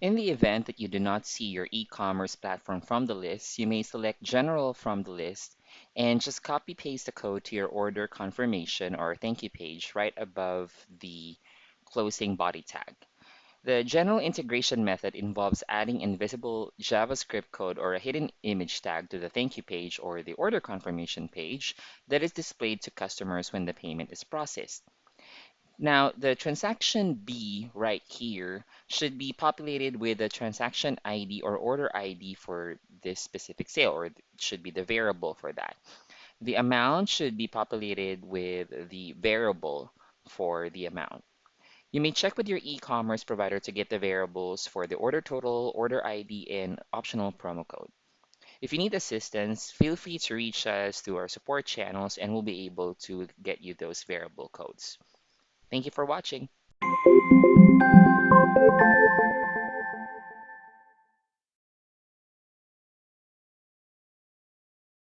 In the event that you do not see your e-commerce platform from the list, you may select General from the list and just copy paste the code to your order confirmation or thank you page right above the closing body tag. The general integration method involves adding invisible JavaScript code or a hidden image tag to the thank you page or the order confirmation page that is displayed to customers when the payment is processed. Now, the transaction B right here should be populated with the transaction ID or order ID for this specific sale, or it should be the variable for that. The amount should be populated with the variable for the amount. You may check with your e-commerce provider to get the variables for the order total, order ID, and optional promo code. If you need assistance, feel free to reach us through our support channels and we'll be able to get you those variable codes. Thank you for watching.